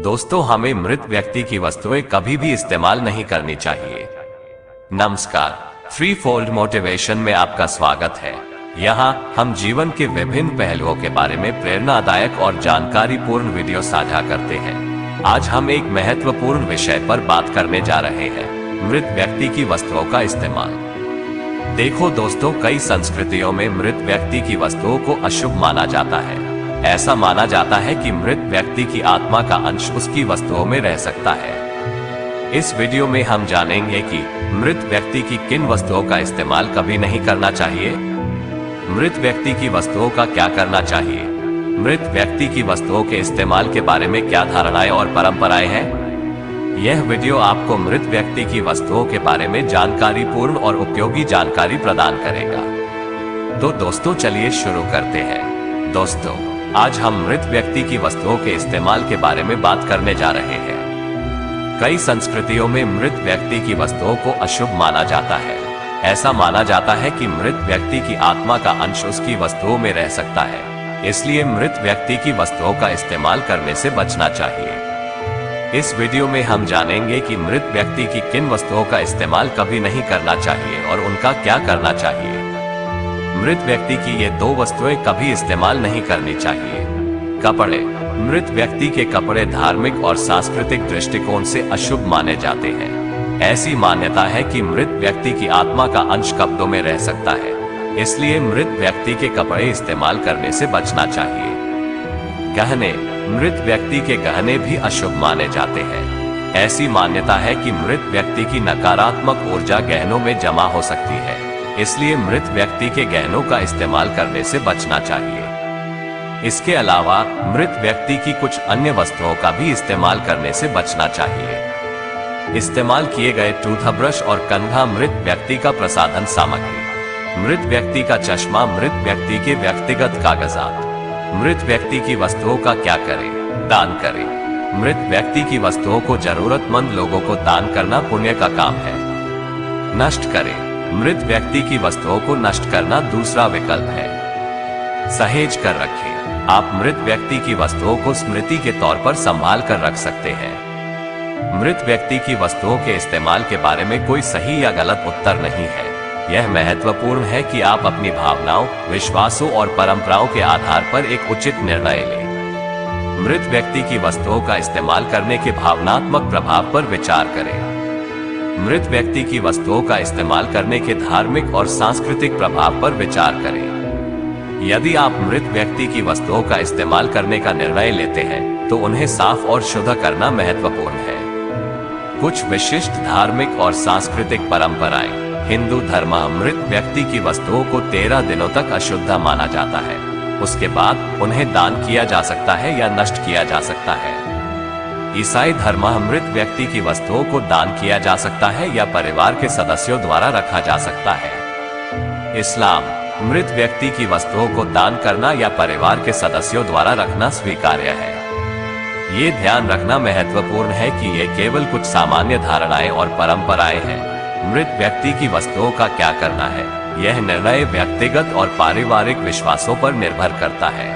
दोस्तों, हमें मृत व्यक्ति की वस्तुएं कभी भी इस्तेमाल नहीं करनी चाहिए। नमस्कार, थ्री फोल्ड मोटिवेशन में आपका स्वागत है। यहाँ हम जीवन के विभिन्न पहलुओं के बारे में प्रेरणादायक और जानकारीपूर्ण वीडियो साझा करते हैं। आज हम एक महत्वपूर्ण विषय पर बात करने जा रहे हैं, मृत व्यक्ति की वस्तुओं का इस्तेमाल। देखो दोस्तों, कई संस्कृतियों में मृत व्यक्ति की वस्तुओं को अशुभ माना जाता है। ऐसा माना जाता है कि मृत व्यक्ति की आत्मा का अंश उसकी वस्तुओं में रह सकता है। इस वीडियो में हम जानेंगे कि मृत व्यक्ति की किन वस्तुओं का इस्तेमाल कभी नहीं करना चाहिए, मृत व्यक्ति की वस्तुओं का क्या करना चाहिए, मृत व्यक्ति की वस्तुओं के इस्तेमाल के बारे में क्या धारणाएं और परंपराएं हैं। यह वीडियो आपको मृत व्यक्ति की वस्तुओं के बारे में जानकारीपूर्ण और उपयोगी जानकारी प्रदान करेगा। तो दोस्तों, चलिए शुरू करते हैं। दोस्तों, आज हम मृत व्यक्ति की वस्तुओं के इस्तेमाल के बारे में बात करने जा रहे हैं। कई संस्कृतियों में मृत व्यक्ति की वस्तुओं को अशुभ माना जाता है। ऐसा माना जाता है कि मृत व्यक्ति की आत्मा का अंश उसकी वस्तुओं में रह सकता है, इसलिए मृत व्यक्ति की वस्तुओं का इस्तेमाल करने से बचना चाहिए। इस वीडियो में हम जानेंगे कि मृत व्यक्ति की किन वस्तुओं का इस्तेमाल कभी नहीं करना चाहिए और उनका क्या करना चाहिए। मृत व्यक्ति की ये दो वस्तुएं कभी इस्तेमाल नहीं करनी चाहिए। कपड़े। मृत व्यक्ति के कपड़े धार्मिक और सांस्कृतिक दृष्टिकोण से अशुभ माने जाते हैं। ऐसी मान्यता है कि मृत व्यक्ति की आत्मा का अंश कपड़ों में रह सकता है, इसलिए मृत व्यक्ति के कपड़े इस्तेमाल करने से बचना चाहिए। गहने। मृत व्यक्ति के गहने भी अशुभ माने जाते हैं। ऐसी मान्यता है कि मृत व्यक्ति की नकारात्मक ऊर्जा गहनों में जमा हो सकती है, इसलिए मृत व्यक्ति के गहनों का इस्तेमाल करने से बचना चाहिए। इसके अलावा मृत व्यक्ति की कुछ अन्य वस्तुओं का भी इस्तेमाल करने से बचना चाहिए। इस्तेमाल किए गए टूथब्रश और कंघा मृत व्यक्ति का प्रसाधन सामग्री। मृत व्यक्ति का चश्मा, मृत व्यक्ति के व्यक्तिगत कागजात। मृत व्यक्ति की वस्तुओं का क्या करें? दान करें। मृत व्यक्ति की वस्तुओं को जरूरतमंद लोगों को दान करना पुण्य का काम है। नष्ट करें। मृत व्यक्ति की वस्तुओं को नष्ट करना दूसरा विकल्प है। सहेज कर रखें। आप मृत व्यक्ति की वस्तुओं को स्मृति के तौर पर संभाल कर रख सकते हैं। मृत व्यक्ति की वस्तुओं के इस्तेमाल के बारे में कोई सही या गलत उत्तर नहीं है। यह महत्वपूर्ण है कि आप अपनी भावनाओं, विश्वासों और परंपराओं के आधार पर एक उचित निर्णय लें। मृत व्यक्ति की वस्तुओं का इस्तेमाल करने के भावनात्मक प्रभाव पर विचार करें। मृत व्यक्ति की वस्तुओं का इस्तेमाल करने के धार्मिक और सांस्कृतिक प्रभाव पर विचार करें। यदि आप मृत व्यक्ति की वस्तुओं का इस्तेमाल करने का निर्णय लेते हैं, तो उन्हें साफ और शुद्ध करना महत्वपूर्ण है। कुछ विशिष्ट धार्मिक और सांस्कृतिक परंपराएं। हिंदू धर्म मृत व्यक्ति की वस्तुओं को 13 दिनों तक अशुद्ध माना जाता है। उसके बाद उन्हें दान किया जा सकता है या नष्ट किया जा सकता है। ईसाई धर्म मृत व्यक्ति की वस्तुओं को दान किया जा सकता है या परिवार के सदस्यों द्वारा रखा जा सकता है। इस्लाम मृत व्यक्ति की वस्तुओं को दान करना या परिवार के सदस्यों द्वारा रखना स्वीकार्य है। ये ध्यान रखना महत्वपूर्ण है कि ये केवल कुछ सामान्य धारणाएं और परंपराएं हैं। मृत व्यक्ति की वस्तुओं का क्या करना है, यह निर्णय व्यक्तिगत और पारिवारिक विश्वासों पर निर्भर करता है।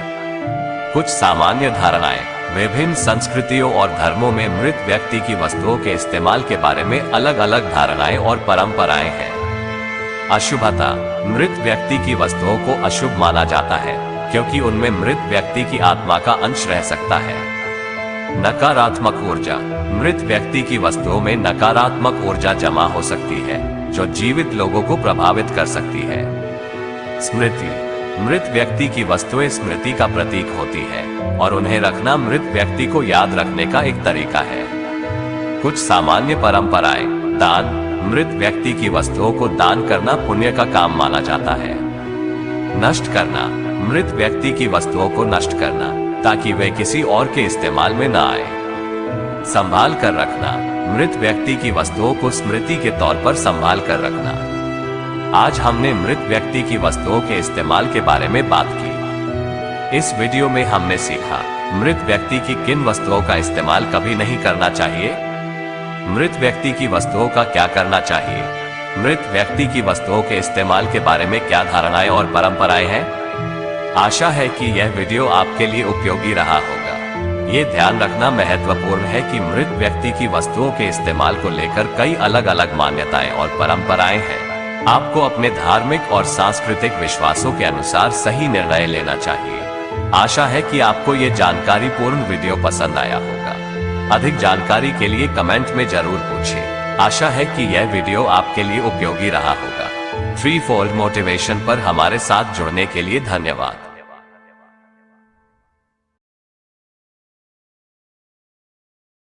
कुछ सामान्य धारणाएं। विभिन्न संस्कृतियों और धर्मों में मृत व्यक्ति की वस्तुओं के इस्तेमाल के बारे में अलग अलग धारणाएं और परंपराएं हैं। अशुभता। मृत व्यक्ति की वस्तुओं को अशुभ माना जाता है, क्योंकि उनमें मृत व्यक्ति की आत्मा का अंश रह सकता है। नकारात्मक ऊर्जा। मृत व्यक्ति की वस्तुओं में नकारात्मक ऊर्जा जमा हो सकती है, जो जीवित लोगों को प्रभावित कर सकती है। स्मृति। मृत व्यक्ति की वस्तुएं स्मृति का प्रतीक होती है और उन्हें रखना मृत व्यक्ति को याद रखने का एक तरीका है। कुछ सामान्य परंपराएं। दान। मृत व्यक्ति की वस्तुओं को दान करना पुण्य का काम माना जाता है। नष्ट करना। मृत व्यक्ति की वस्तुओं को नष्ट करना ताकि वे किसी और के इस्तेमाल में न आए। संभाल कर रखना। मृत व्यक्ति की वस्तुओं को स्मृति के तौर पर संभाल कर रखना। आज हमने मृत व्यक्ति की वस्तुओं के इस्तेमाल के बारे में बात की। इस वीडियो में हमने सीखा मृत व्यक्ति की किन वस्तुओं का इस्तेमाल कभी नहीं करना चाहिए, मृत व्यक्ति की वस्तुओं का क्या करना चाहिए, मृत व्यक्ति की वस्तुओं के इस्तेमाल के बारे में क्या धारणाएं और परंपराएं हैं। आशा है कि यह वीडियो आपके लिए उपयोगी रहा होगा। ये ध्यान रखना महत्वपूर्ण है कि मृत व्यक्ति की वस्तुओं के इस्तेमाल को लेकर कई अलग अलग मान्यताएं और परंपराएं हैं। आपको अपने धार्मिक और सांस्कृतिक विश्वासों के अनुसार सही निर्णय लेना चाहिए। आशा है कि आपको ये जानकारी पूर्ण वीडियो पसंद आया होगा। अधिक जानकारी के लिए कमेंट में जरूर पूछें। आशा है कि यह वीडियो आपके लिए उपयोगी रहा होगा। थ्री फोल्ड मोटिवेशन पर हमारे साथ जुड़ने के लिए धन्यवाद।